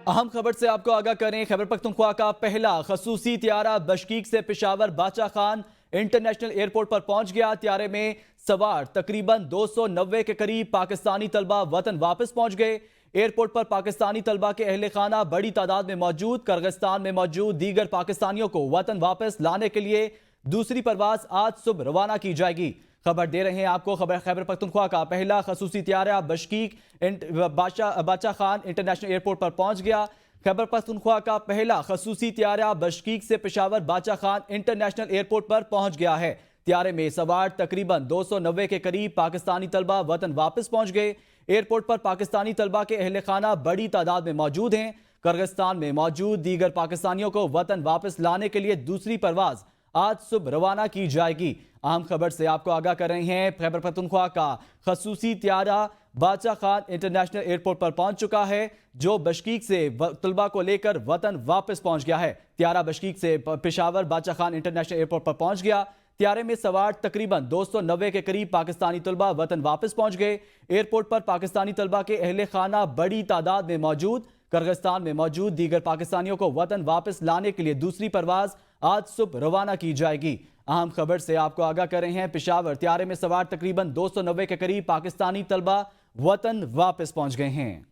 अहम खबर से आपको आगाह करें। खैबर पख्तूनख्वा का पहला खसूसी त्यारा बशकीक से पेशावर बादशाह खान इंटरनेशनल एयरपोर्ट पर पहुंच गया। त्यारे में सवार तकरीबन 290 के करीब पाकिस्तानी तलबा वतन वापस पहुंच गए। एयरपोर्ट पर पाकिस्तानी तलबा के अहले खाना बड़ी तादाद में मौजूद। किर्गिस्तान में मौजूद दीगर पाकिस्तानियों को वतन वापस लाने के लिए दूसरी परवाज आज सुबह रवाना की जाएगी। खबर दे रहे हैं आपको। खैबर पख्तूनख्वा का पहला खसूसी त्यारा बशकीक बादशाह खान इंटरनेशनल एयरपोर्ट पर पहुंच गया। खैबर पख्तूनख्वा का पहला खसूसी त्यारा बशकीक से पेशावर बादशाह खान इंटरनेशनल एयरपोर्ट पर पहुंच गया है। त्यारे में सवार तकरीबन 290 के करीब पाकिस्तानी तलबा वतन वापस पहुंच गए। एयरपोर्ट पर पाकिस्तानी तलबा के अहले खाना बड़ी तादाद में मौजूद हैं। किर्गिस्तान में मौजूद दीगर पाकिस्तानियों को वतन वापस लाने के लिए दूसरी परवाज आज सुबह रवाना की जाएगी। अहम खबर से आपको आगाह कर रहे हैं। खैबर पख्तूनख्वा का खसूसी त्यारा बादशाह खान इंटरनेशनल एयरपोर्ट पर पहुंच चुका है, जो बशकीक से तलबा को लेकर वतन वापस पहुंच गया है। त्यारा बशकीक से पेशावर बादशाह खान इंटरनेशनल एयरपोर्ट पर पहुंच गया। त्यारे में सवार तकरीबन 290 के करीब पाकिस्तानी तलबा वतन वापस पहुंच गए। एयरपोर्ट पर पाकिस्तानी तलबा के अहले खाना बड़ी तादाद में मौजूद। किर्गिस्तान में मौजूद दीगर पाकिस्तानियों को वतन वापस लाने के लिए दूसरी परवाज आज सुबह रवाना की जाएगी। अहम खबर से आपको आगाह कर रहे हैं। पेशावर त्यारे में सवार तकरीबन 290 के करीब पाकिस्तानी तलबा वतन वापस पहुंच गए हैं।